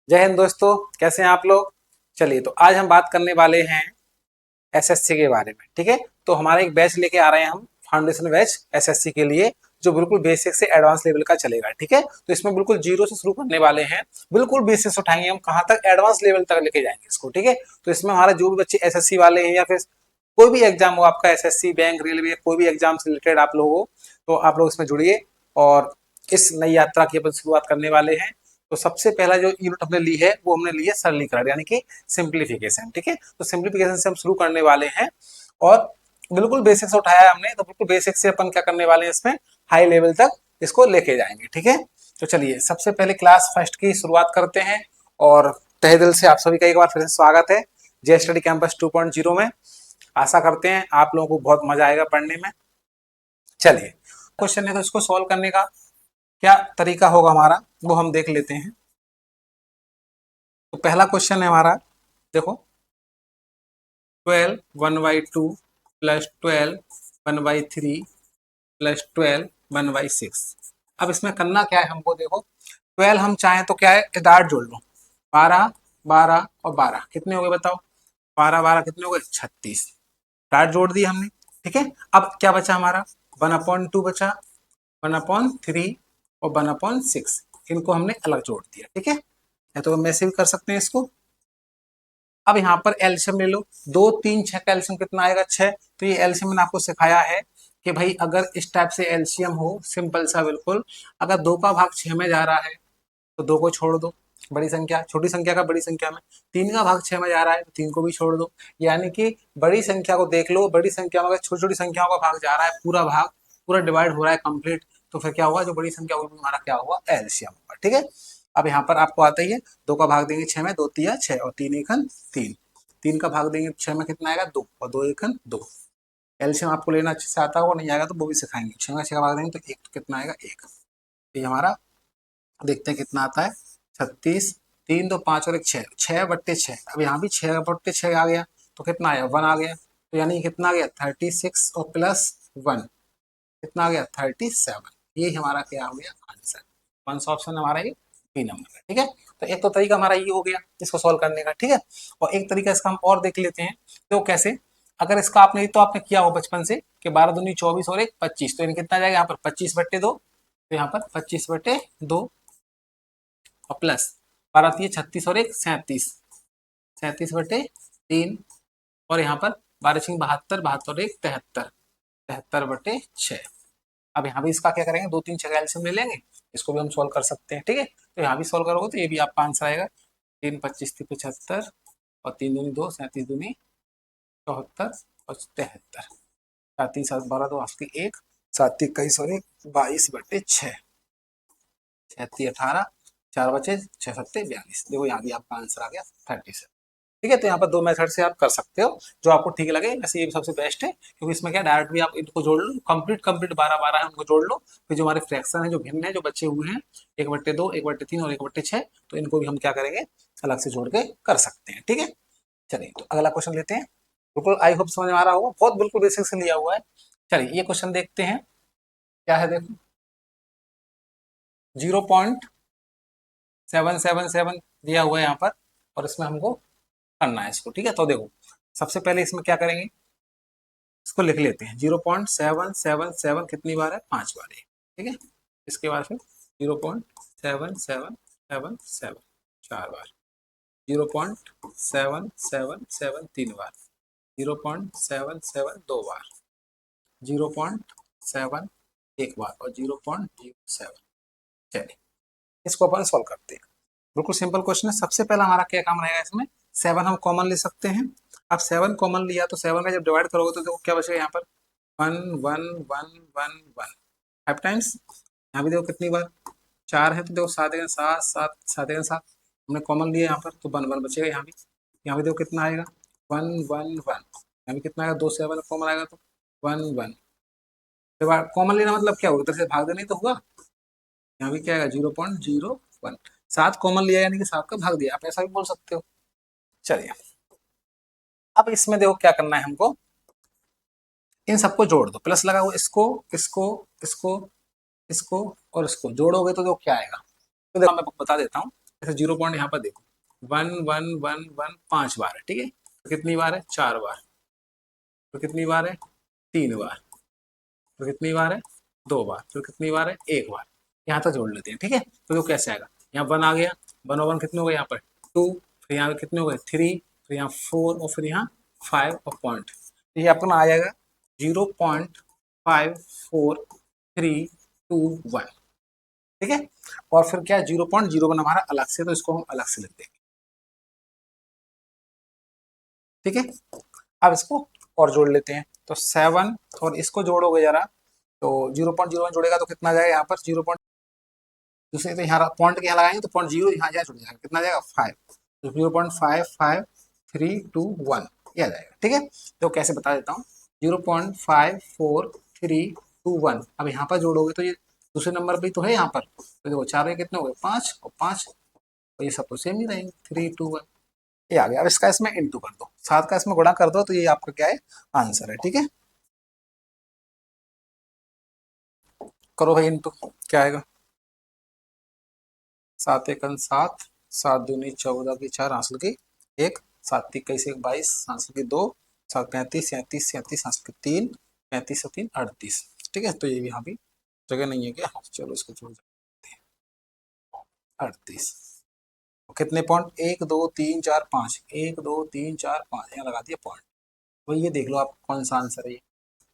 जय हिंद दोस्तों, कैसे हैं आप लोग। चलिए, तो आज हम बात करने वाले हैं एसएससी के बारे में। ठीक है, तो हमारा एक बैच लेके आ रहे हैं हम, फाउंडेशन बैच एसएससी के लिए, जो बिल्कुल बेसिक से एडवांस लेवल का चलेगा। ठीक है, तो इसमें बिल्कुल जीरो से शुरू करने वाले हैं, बिल्कुल बेसिक से उठाएंगे हम कहाँ तक, एडवांस लेवल तक लेके जाएंगे इसको। ठीक है, तो इसमें हमारे जो भी बच्चे एसएससी वाले हैं या फिर कोई भी एग्जाम हो आपका, एसएससी, बैंक, रेलवे, कोई भी एग्जाम से रिलेटेड आप लोग हो, तो आप लोग इसमें जुड़िए और इस नई यात्रा की अपन शुरुआत करने वाले हैं। तो सबसे पहला जो यूनिट हमने ली है वो हमने ली है सरलीकरण, यानी कि सिंप्लीफिकेशन। ठीक है, तो सिंप्लीफिकेशन से हम शुरू करने वाले हैं और बिल्कुल बेसिक से उठाया है हमने, तो बिल्कुल बेसिक से अपन क्या करने वाले हैं, इसमें हाई लेवल तक इसको लेके जाएंगे। ठीक है, तो चलिए सबसे पहले क्लास फर्स्ट की शुरुआत करते हैं और तहे दिल से आप सभी का एक बार फिर से स्वागत है जे स्टडी कैंपस 2.0 में। आशा करते हैं आप लोगों को बहुत मजा आएगा पढ़ने में। चलिए, क्वेश्चन है तो इसको सॉल्व करने का क्या तरीका होगा हमारा वो हम देख लेते हैं। तो पहला क्वेश्चन है हमारा, देखो 12 1/2 प्लस 12 1/3 प्लस 12 1/6। अब इसमें करना क्या है हमको, देखो 12 हम चाहें तो क्या है, डार्ट जोड़ लो। 12 12 और 12 कितने हो गए बताओ, 12 12 कितने हो गए, 36। डार्ट जोड़ दिए हमने। ठीक है, अब क्या बचा हमारा, 1/2 बचा, 1/3 और 1/6, इनको हमने अलग जोड़ दिया। ठीक है, या तो हम ऐसे भी कर सकते हैं इसको। अब यहाँ पर एल्शियम ले लो, 2 3 6 का एल्शियम कितना आएगा, 6। तो ये एल्शियम मैंने आपको सिखाया है कि भाई अगर इस टाइप से एल्शियम हो, सिंपल सा बिल्कुल, अगर 2 का भाग 6 में जा रहा है तो 2 को छोड़ दो, बड़ी संख्या छोटी संख्या का बड़ी संख्या में, 3 का भाग 6 में जा रहा है तो 3 को भी छोड़ दो। यानी कि बड़ी संख्या को देख लो, बड़ी संख्या में अगर छोटी छोटी संख्याओं का भाग जा रहा है, पूरा भाग पूरा डिवाइड हो रहा है कंप्लीट, तो फिर क्या हुआ, जो बड़ी संख्या होगी हमारा क्या हुआ, एल्शियम होगा। ठीक है, अब यहाँ पर आपको आता ही है, 2 का भाग देंगे 6 में, 2 तिया 6 और 3 एकन 3, 3 का भाग देंगे 6 में कितना आएगा, 2 और 2 एकन 2। एल्शियम आपको लेना अच्छे से आता होगा, नहीं आएगा तो वो भी सिखाएंगे। 6 में 6 का भाग देंगे तो 1 कितना आएगा, 1। ये हमारा देखते हैं कितना आता है, 36। 3 2 5 और 1 6, 6/6। अब यहाँ भी 6/6 आ गया तो कितना आया, 1 आ गया। तो यानी कितना आ गया, 36 और प्लस 1 कितना आ गया, 37। ये हमारा क्या हो गया, आंसर। वन ऑप्शन हमारा ये बी नंबर है। ठीक है, तो एक तो तरीका हमारा ये हो गया इसको सॉल्व करने का। ठीक है, और एक तरीका इसका हम और देख लेते हैं, तो कैसे, अगर इसका आपने तो आपने किया हो बचपन से कि 12 दूनी 24 और 1 25, तो इनका कितना जाएगा, यहाँ पर 25/2, तो यहाँ पर 25/2 और प्लस 12 आती है 36 और 1 37, 37/3 और यहाँ पर 12 6 72, 72 और 1 73, 73/6। अब यहाँ भी इसका क्या करेंगे, 2 3 6 का एलसीएम ले लेंगे, इसको भी हम सॉल्व कर सकते हैं। ठीक है, तो यहाँ भी सॉल्व करोगे तो ये भी आपका आंसर आएगा, 3 25 75 और 3 दूनी 2 37 दूनी 74 और 73, 7 3 7 12 2 आपकी 1, 7 21 और 1 22/6, 36 18, 4 बचे 6 7 42। देखो यहाँ भी आपका आंसर आ गया 37। ठीक है, तो यहाँ पर 2 मेथड से आप कर सकते हो, जो आपको ठीक लगे। वैसे ये सबसे बेस्ट है, क्योंकि इसमें क्या डायरेक्ट भी आप इनको जोड़ लो, कंप्लीट 12 12 है उनको जोड़ लो, फिर जो हमारे फ्रैक्शन है, जो भिन्न है, जो बचे हुए हैं 1/2 1/3 और 1/6, तो इनको भी हम क्या करेंगे, अलग से जोड़ के कर सकते हैं। ठीक है, चलिए तो अगला क्वेश्चन लेते हैं। बिल्कुल आई होप समझ में आ रहा होगा, बहुत बिल्कुल बेसिक से लिया हुआ है। चलिए ये क्वेश्चन देखते हैं क्या है, देखो 0.777 दिया हुआ है यहाँ पर, और इसमें हमको करना है इसको। ठीक है, तो देखो सबसे पहले इसमें क्या करेंगे, इसको लिख लेते हैं। 0.777 कितनी बार है, 5 बार है। ठीक है, इसके बाद फिर 0.7777 4 बार, 0.777 3 बार, 0.77 2 बार, 0.7 1 बार और 0.07। चलिए इसको अपन सॉल्व करते हैं। बिल्कुल सिंपल क्वेश्चन है। सबसे पहला हमारा क्या काम रहेगा, इसमें 7 हम कॉमन ले सकते हैं। अब 7 कॉमन लिया तो 7 का जब डिवाइड करोगे तो देखो क्या बचेगा, यहाँ पर 1 1 1 1 1 5 टाइम्स। यहाँ भी देखो कितनी बार, 4 है तो देखो 7 7 7 7 7 हमने कॉमन लिया यहाँ पर, तो 1 1 बचेगा। यहाँ भी देखो कितना आएगा, 1 1 1। यहाँ भी कितना आएगा, 2 7 कॉमन आएगा तो 1 1। कॉमन लेना मतलब क्या होगा, इधर से भाग देना ही तो हुआ। यहाँ भी क्या आएगा, 0.01। 7 कॉमन लिया यानी कि 7 का भाग दिया, आप ऐसा भी बोल सकते हो। चलिए अब इसमें देखो क्या करना है हमको, इन सबको जोड़ दो, प्लस लगा हुआ, इसको इसको इसको इसको और इसको जोड़ोगे तो देखो क्या आएगा। तो देखो मैं बता देता हूँ, ऐसे 0 पॉइंट यहाँ पर देखो 1 1 1 1 5 बार है, ठीक है। तो कितनी बार है? 4 बार। तो कितनी बार है? 3 बार। तो कितनी बार है? 2 बार। तो कितनी बार है? 1 बार। यहाँ तक जोड़ लेते हैं, ठीक है। तो कैसे आएगा? यहाँ 1 आ गया, 1 और 1 कितने हो गए यहाँ पर? 2, फिर यहाँ कितने हो गए? 3, फिर यहाँ 4 और फिर यहाँ 5 और पॉइंट। तो ये आपका आ जाएगा 0.5431, ठीक है। और फिर क्या 0.01 हमारा अलग से, तो इसको हम अलग से लिख देंगे, ठीक है। अब इसको और जोड़ लेते हैं, तो 7 और इसको जोड़ोगे जरा, तो 0.01 जोड़ेगा तो कितना जाएगा यहाँ पर? 0. दूसरे तो यहाँ पॉइंट के यहाँ लगाएंगे तो 0 यहाँ जाए, जुड़ जाएगा, कितना जाएगा? 5। तो 0.55321 ये आ जाएगा, ठीक है। तो कैसे बता देता हूँ, 0.54321। अब यहाँ पर जोड़ोगे तो ये दूसरे नंबर पे तो है यहाँ पर, तो देखो 4 कितने हो गए? 5 और 5, तो ये सब तो सेम ही रहेंगे, 321 ये आ गया। अब इसका इसमें इंटू कर दो, 7 का इसमें गुणा कर दो, तो ये आपका क्या है? आंसर है, ठीक है। करो भाई इंटू, क्या आएगा? 7 एकन 7, 7 दूनी 14 की 4, आंसर की 1, 7 की 21 22, आंसर की 2, 7 35 37 37, आंसर की 3, 35 और 3 38, ठीक है। तो ये भी यहाँ भी जगह नहीं है क्या? चलो इसको छोड़ देते हैं, 38। कितने पॉइंट? 1 2 3 4 5, 1 2 3 4 5, यहाँ लगा दिया पॉइंट। तो ये देख लो आप कौन सा आंसर है ये,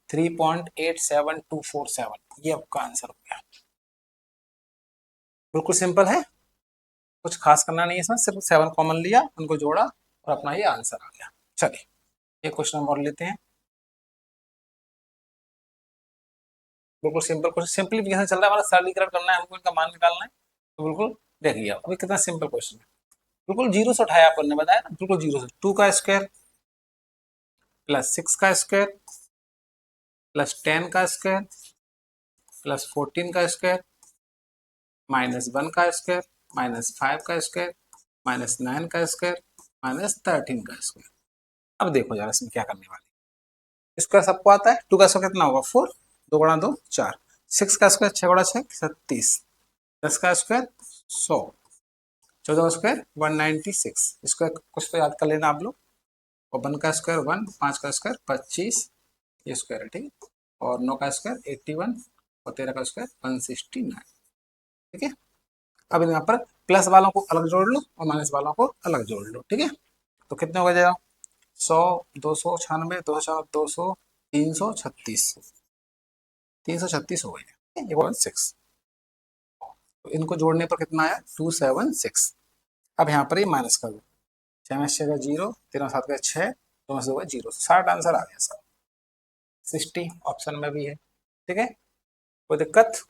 3.87247, ये आपका आंसर हो गया। बिल्कुल सिंपल है, कुछ खास करना नहीं है इसमें, सिर्फ 7 कॉमन लिया, उनको जोड़ा और अपना ये आंसर आ गया। चलिए एक क्वेश्चन हम और लेते हैं, बिल्कुल सिंपल क्वेश्चन, सिंपलीफिकेशन चल रहा है हमारा, सरलीकरण करना है हमको, इनका मान निकालना है। तो बिल्कुल देख लिया अभी कितना सिंपल क्वेश्चन है, बिल्कुल जीरो से उठाया अपन ने, बताया ना, बिल्कुल जीरो से। 2 का स्क्वायर प्लस 6 का स्क्वायर प्लस 10 का स्क्वायर प्लस 14 का स्क्वायर माइनस 1 का स्क्वायर माइनस 5 का स्क्वायर माइनस 9 का स्क्वायर माइनस 13 का स्क्वायर। अब देखो जरा इसमें क्या करने वाले, स्क्वायर सबको आता है। 2 का स्क्वायर कितना होगा? 4, 2 गुणा 2 4, 6 का स्क्वायर 6 गुणा 6 36, 10 का स्क्वायर 100, 14 का स्क्वायर 196, इसको कुछ तो याद कर लेना आप लोग। और 1 का स्क्वायर 1, 5 का स्क्वायर 25, ये स्क्वायर है, ठीक है। और 9 का स्क्वायर 81 और 13 का स्क्वायर 169, ठीक है। अब यहाँ पर प्लस वालों को अलग जोड़ लो और माइनस वालों को अलग जोड़ लो, ठीक है। तो कितने हो जाएगा? 100, 296, 296, 200, 336, 336 हो गए, ये 16। तो इनको जोड़ने पर कितना आया? 276। अब यहाँ पर ये माइनस कर दो, 6 में 6 का 0, 13 7 का 6, 2 में से होगा 0, 60 आंसर आ गया इसका। 60 ऑप्शन में भी है, ठीक है, कोई दिक्कत?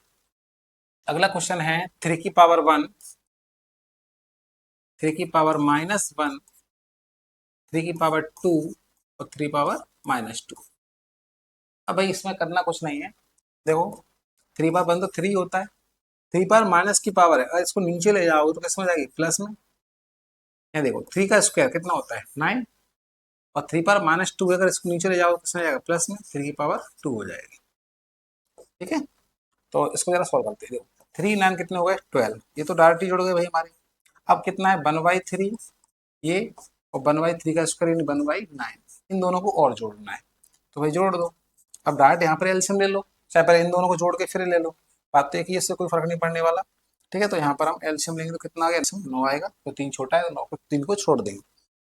अगला क्वेश्चन है 3 की पावर 1, 3 की पावर -1, 3 की पावर 2 और 3 पावर -2। अब भाई इसमें करना कुछ नहीं है, देखो 3 बार 1 तो 3 होता है, 3 बार माइनस की पावर है, अगर इसको नीचे ले जाओगे तो किस में जाएगी? प्लस में। यहाँ देखो 3 का स्क्वायर कितना होता है? 9, और 3 पावर -2 अगर इसको नीचे ले जाओगे तो किस में जाएगा? प्लस में, 3 की पावर 2 हो जाएगी, ठीक है। तो इसको जरा सॉल्व करते हैं, देखो 3 9 कितने हो गए? 12, ये तो डायरेक्ट ही जुड़ गए भाई हमारे। अब कितना है? 1/3 ये, और 1/3 का स्क्वायर यानी 1/9, इन दोनों को और जोड़ना है, तो भाई जोड़ दो। अब डायरेक्ट यहाँ पर एलसीएम ले लो, चाहे पहले इन दोनों को जोड़ के फिर ले लो, बात तो एक ही, इससे कोई फर्क नहीं पड़ने वाला, ठीक है। तो यहाँ पर हम एलसीएम लेंगे तो कितना आ गया? एलसीएम 9 आएगा, तो 3 छोटा है तो 9 को 3 को छोड़ देंगे,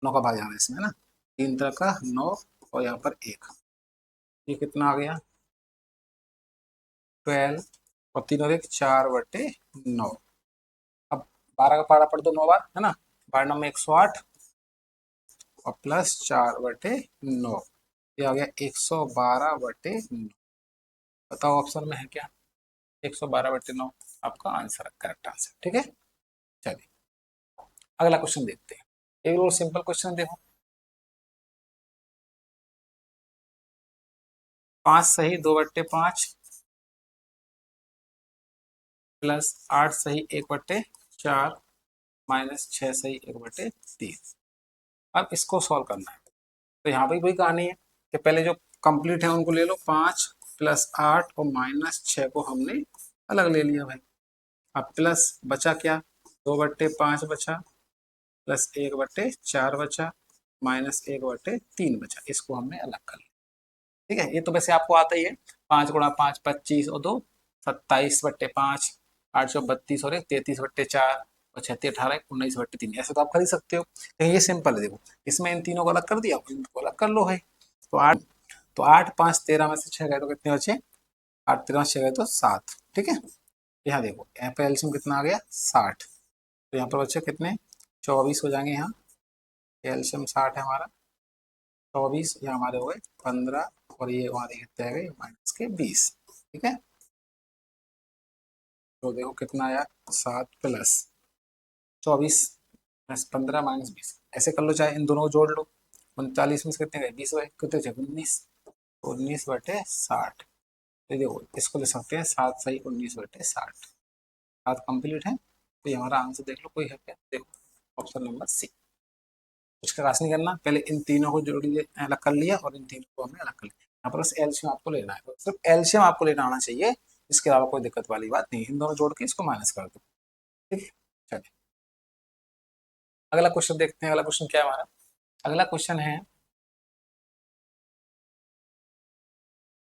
9 का भाग जाना है इसमें, है ना, 3 तरह का 9 और यहाँ पर 1, ये कितना आ गया? 12 और 3 और 1 4/9। अब 12 का पारा पढ़ दो 9 बार, है ना, 12 में 108 और प्लस 4/9, ये आ गया 112/9। बताओ ऑप्शन में है क्या? 112/9 आपका आंसर है, करेक्ट आंसर, ठीक है। चलिए अगला क्वेश्चन देखते हैं, एक और सिंपल क्वेश्चन देखो, 5 सही 2/5 प्लस 8 सही 1/4 माइनस 6 सही 1/3। अब इसको सॉल्व करना है, तो यहाँ पे वही कहानी है कि पहले जो कंप्लीट है उनको ले लो, 5 प्लस 8 और -6 को हमने अलग ले लिया भाई। अब प्लस बचा क्या? 2/5 बचा, प्लस 1/4 बचा, -1/3 बचा। इसको हमने अलग कर लिया। ठीक है, ये तो वैसे आपको आता ही है। 5 × 5 25 और 2 27/5, 832 और 1 33/4 और 36 18 19/3। ऐसे तो आप कर ही सकते हो, लेकिन ये सिंपल है। देखो इसमें इन तीनों को अलग कर दिया, इनको अलग कर लो भाई। तो 8 5 13 में से 6 गए तो कितने बचे? 8 13 6 गए तो 7। ठीक है, यहाँ देखो यहाँ पे एल्शियम कितना आ गया? 60। तो यहाँ पर बच्चे कितने? 24 हो जाएंगे। यहाँ एल्शियम 60 है हमारा, 24 यहाँ हमारे हो गए 15 और ये हमारे कितने आ गए? -20। ठीक है, तो देखो कितना आया? 7 प्लस 24 प्लस 15 -20। ऐसे कर लो, चाहे इन दोनों को जोड़ लो। 39 में से कितने गए? 20 गए, कितने थे? 19। 19/60। तो देखो इसको ले सकते हैं 7 सही 19/60। 7 कंप्लीट है, तो ये हमारा आंसर देख लो। कोई है क्या? देखो ऑप्शन नंबर सी। कुछ खास नहीं करना, पहले इन तीनों को जोड़िए, अलग कर लिया, और इन तीनों को हमने अलग कर लिया। यहाँ पर बस एलसीएम आपको लेना है, सिर्फ एलसीएम आपको लेना आना चाहिए। इसके अलावा कोई दिक्कत वाली बात नहीं। इन दोनों जोड़ के इसको माइनस कर दो। ठीक है, चलिए अगला क्वेश्चन देखते हैं। अगला क्वेश्चन क्या है हमारा? अगला क्वेश्चन है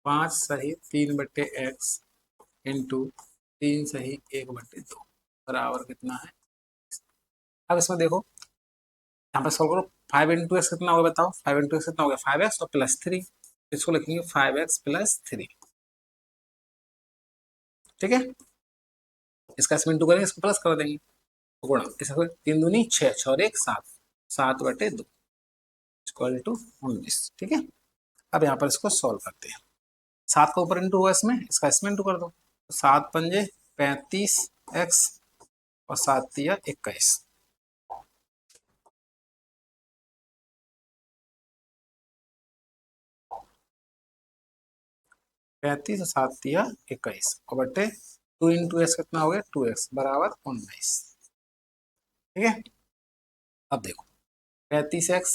5 सही 3/x इंटू 3 सही 1/2 बराबर कितना है? अब इसमें देखो, यहाँ पर सॉल्व करो। 5 × x कितना होगा बताओ? 5 × x कितना हो गया? 5x और +3। इसको लिखेंगे 5x + 3। ठीक है, इसका इसमें इंटू करेंगे, इसको प्लस कर देंगे, तो गुणा। इसको 3 दूनी 6, 6 और 1 7, 7/2 इक्वल टू 19। ठीक है, अब यहाँ पर इसको सॉल्व करते हैं। 7 का ऊपर इंटू हुआ इसमें, इसका इसमें इंटू कर दो। 7 पंजे 35x और 7 तिया 21। 35 और 7 तिया 21 और बटे 2 × x कितना हो गया? 2x बराबर 19। ठीक है, अब देखो 35x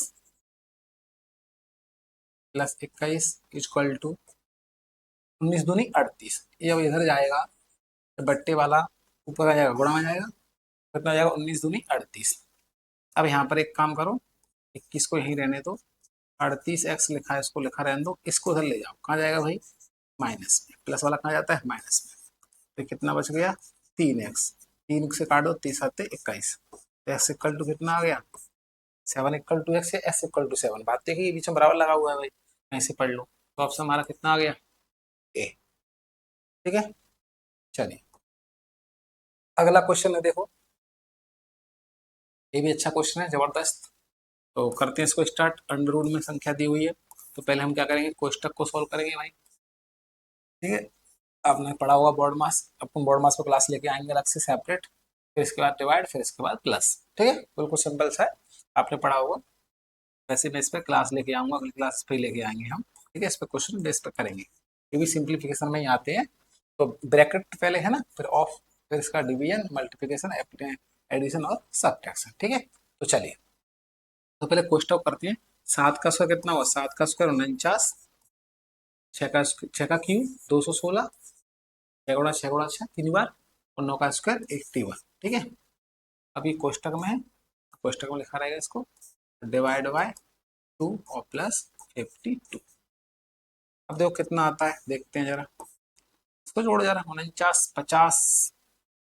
+ 21 इक्वल टू 19 दूनी 38। ये अब इधर जाएगा तो बट्टे वाला ऊपर आ जाएगा, गुणा आ जाएगा। कितना आ जाएगा? 19 दूनी 38। अब यहाँ पर एक काम करो, 21 को यहीं रहने दो, 38x लिखा है, इसको लिखा रहने दो। इसको उधर ले जाओ, कहाँ जाएगा भाई? माइनस में। प्लस वाला कहाँ जाता है? माइनस में। तो कितना बच गया? 3x। 3 से काटो, 3 7 21। तो x इक्वल टू कितना आ गया? 7 इक्वल टू x या s इक्वल टू 7। बात देखिए, बीच में बराबर लगा हुआ है भाई, ऐसे पढ़ लो। तो ऑप्शन हमारा कितना आ गया? ए। ठीक है, चलिए अगला क्वेश्चन है। देखो ये भी अच्छा क्वेश्चन है, जबरदस्त। तो करते हैं इसको स्टार्ट। अंडर रूट में संख्या दी हुई है, तो पहले हम क्या करेंगे? कोष्टक को सॉल्व करेंगे भाई। ठीक है, आपने पढ़ा होगा बोर्ड मास, अपन बोर्ड मास पर क्लास लेके आएंगे अलग से सेपरेट। फिर इसके बाद डिवाइड, फिर इसके बाद प्लस। ठीक है, बिल्कुल सिंपल सा है, आपने पढ़ा होगा। वैसे मैं इस पर क्लास लेके आऊंगा, अगली क्लास पे लेके आएंगे हम। ठीक है, इस पर क्वेश्चन बेस पे करेंगे, ये भी सिंप्लीफिकेशन में ही आते हैं। तो ब्रैकेट पहले है ना, फिर ऑफ, फिर इसका डिवीजन, मल्टीप्लिकेशन, एडिशन और सब्ट्रैक्शन। ठीक है, तो चलिए तो पहले कोष्टक करते हैं। 7 का स्क्वायर कितना हुआ? 7 का स्क्वायर 49, 6 का क्यूब 216, 6 × 6 × 6 3 बार, और 9 का स्क्वायर 81। ठीक है, अभी कोष्टक में है, कोष्टक में लिखा रहेगा इसको डिवाइड बाय 2 और प्लस 52। अब देखो कितना आता है, देखते हैं जरा। इसको जोड़ो जरा। 49 50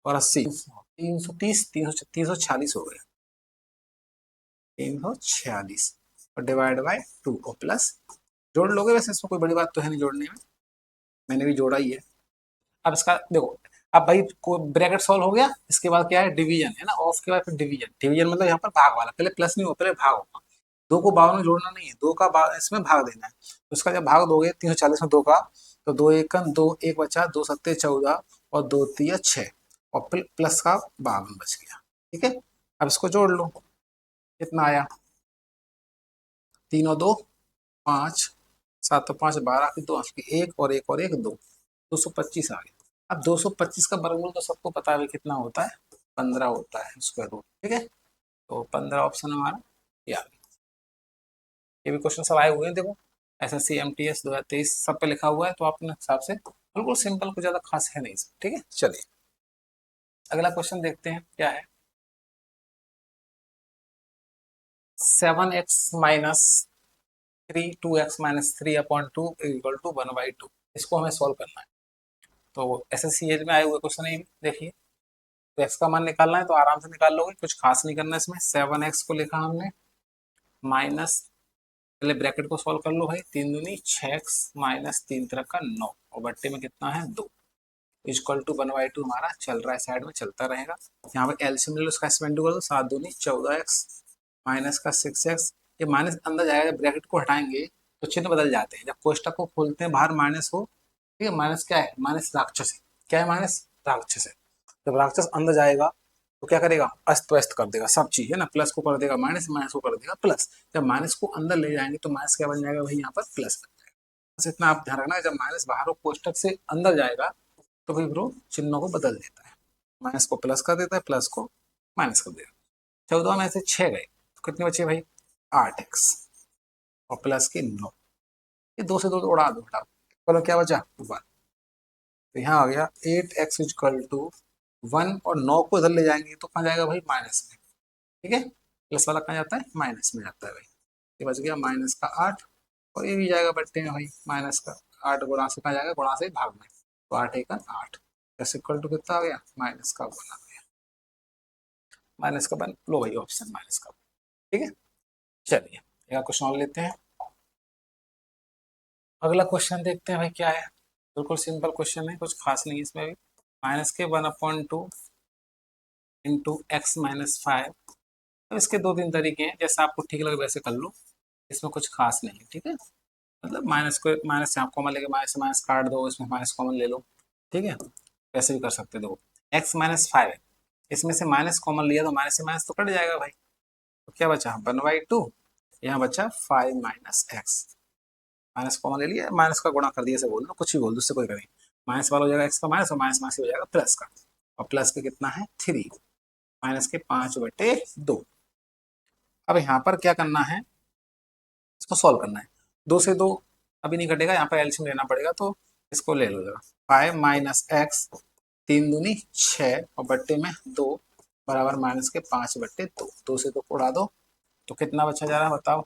और 80 330 346 हो गए। 346 और डिवाइड बाय 2 और प्लस जोड़ लोगे। वैसे इसमें कोई बड़ी बात तो है नहीं जोड़ने में, मैंने भी जोड़ा ही है। अब इसका देखो, अब भाई को ब्रैकेट सॉल्व हो गया। इसके बाद क्या है? डिवीजन है ना, ऑफ के बाद फिर डिवीजन। डिवीजन मतलब यहाँ पर भाग वाला, पहले प्लस नहीं हो, पहले भाग होगा। 2 को 52 में जोड़ना नहीं है, 2 का इसमें भाग देना है। तो इसका जब भाग दोगे 340 में 2 का, तो 2 1 2 1 बचा, 2 7 14 और 2 3 6 और प्लस का 52 बच गया। ठीक है, अब इसको जोड़ लो, कितना आया? 3 और 2 5, 7 और 5 12 की 2 की 1 और 1 और 1 2, 225 आ गया। अब 225 का वर्गमूल तो सबको पता है कितना होता है? 15 होता है स्क्वायर रूट। ठीक है, तो 15 ऑप्शन हमारा ये आ गया। ये भी क्वेश्चन सब आए हुए हैं, देखो SSC MTS 2023 सब पे लिखा हुआ है, तो अपने हिसाब से बिल्कुल सिंपल, कुछ ज्यादा खास है नहीं। ठीक है, चलिए अगला क्वेश्चन देखते हैं क्या है। 7x-3 2x-3/2 equal to 1/2। इसको हमें सॉल्व करना है। तो SSCH में आए हुए क्वेश्चन है, देखिए। तो x का मान निकालना है तो आराम से निकाल लोगे, कुछ खास नहीं करना इसमें। 7x को लिखा हमने माइनस, पहले ब्रैकेट को सॉल्व कर लो भाई, 3 दूनी 6x माइनस 3 तरह का 9 और बट्टे में कितना है 2 इक्वल टू 1/2 हमारा चल रहा है, साइड में चलता रहेगा। यहाँ पे एलसीएम ले लो, इसका एक्सपेंड कर दो, 7 दूनी 14x माइनस का 6x। ये माइनस अंदर जाएगा, जब ब्रैकेट को हटाएंगे तो चिन्ह बदल जाते हैं। जब कोष्टक को खोलते हैं बाहर माइनस हो, ठीक है। माइनस क्या है? माइनस राक्षस है। क्या है? माइनस राक्षस है। जब राक्षस अंदर जाएगा तो क्या करेगा? अस्त व्यस्त कर देगा सब चीज, है ना। प्लस को कर देगा माइनस, माइनस को कर देगा प्लस। जब माइनस को अंदर ले जाएंगे तो माइनस क्या बन जाएगा भाई? यहाँ पर प्लस बन जाएगा। बस इतना आप ध्यान रखना है, जब माइनस बाहर हो कोष्टक से अंदर जाएगा तो भाई ब्रो चिन्हों को बदल देता है। माइनस को प्लस कर देता है, प्लस को माइनस कर देगा। 14 में से 6 गए तो कितने बचे भाई? 8x और प्लस के 9। ये 2 से 2 तो उड़ा दो, हटाओ। चलो क्या बचा? 1। तो यहाँ आ गया 8x इक्वल टू 1 और 9 को इधर ले जाएंगे तो कहाँ जाएगा भाई? माइनस में, ठीक है। प्लस वाला कहाँ जाता है? माइनस में जाता है भाई। ये बच गया माइनस का 8 और ये भी जाएगा बट्टे में भाई, माइनस का 8 गुणा से कहाँ जाएगा? गुणा से भाग में। तो 8 एक 8 प्लस इक्वल टू कितना आ गया? माइनस का 1 आ गया। माइनस का 1 लो भाई, ऑप्शन माइनस का 1, ठीक है। चलिए एक क्वेश्चन और लेते हैं। अगला क्वेश्चन देखते हैं भाई क्या है। बिल्कुल सिंपल क्वेश्चन है, कुछ खास नहीं है इसमें भी। माइनस के 1/2 इंटू एक्स माइनस 5। अब इसके 2-3 तरीके हैं, जैसा आपको ठीक लगे वैसे कर लो। इसमें कुछ खास नहीं है, ठीक है। मतलब माइनस को माइनस से आप कॉमन लेके माइनस से माइनस काट दो, इसमें माइनस कॉमन ले लो, ठीक है। वैसे भी कर सकते हो। देखो एक्स माइनस 5 है, इसमें से माइनस कॉमन लिया तो माइनस से माइनस तो कट जाएगा भाई। तो क्या बचा? 1/2। यहाँ बचा 5 माइनस एक्स। माइनस कॉमन ले लिया, माइनस का गुणा कर दिया, ऐसे बोल दो, कुछ भी बोल दो, उससे कोई करें। माइनस वाला हो जाएगा एक्स का माइनस और माइनस माइनस हो जाएगा प्लस का। और प्लस के कितना है? 3 माइनस के 5/2। अब यहाँ पर क्या करना है? इसको सॉल्व करना है। 2 से 2 अभी नहीं कटेगा, यहाँ पर एलसीएम लेना पड़ेगा, तो इसको ले लो जरा। 5 माइनस एक्स 3 दूनी 6 और बट्टे में 2 बराबर माइनस के 5/2। 2 से 2 को उड़ा दो तो कितना बचा जा रहा है बताओ?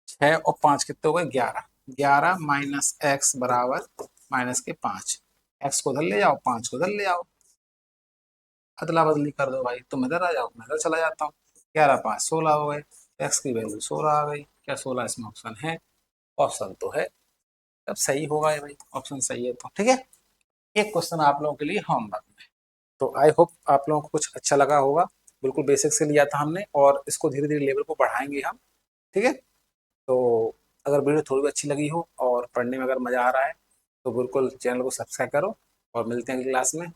6 और 5 कितने हो गए? 11। 11 माइनस एक्स बराबर माइनस के 5। एक्स को उधर ले जाओ, 5 को उधर ले आओ, अदला बदली कर दो भाई। तुम इधर आ जाओ, मैं इधर चला जाता हूँ। 11 5 16 हो गए, एक्स की वैल्यू 16 आ गई। क्या 16 इसमें ऑप्शन है? ऑप्शन तो है। अब सही होगा ये भाई, ऑप्शन सही है तो ठीक है। एक क्वेश्चन आप लोगों के लिए होमवर्क में। तो आई होप आप लोगों को कुछ अच्छा लगा होगा। बिल्कुल बेसिक से लिया था हमने और इसको धीरे धीरे लेवल को बढ़ाएंगे हम, ठीक है। तो अगर वीडियो थोड़ी भी अच्छी लगी हो और पढ़ने में अगर मज़ा आ रहा है तो बिल्कुल चैनल को सब्सक्राइब करो और मिलते हैं अगली क्लास में।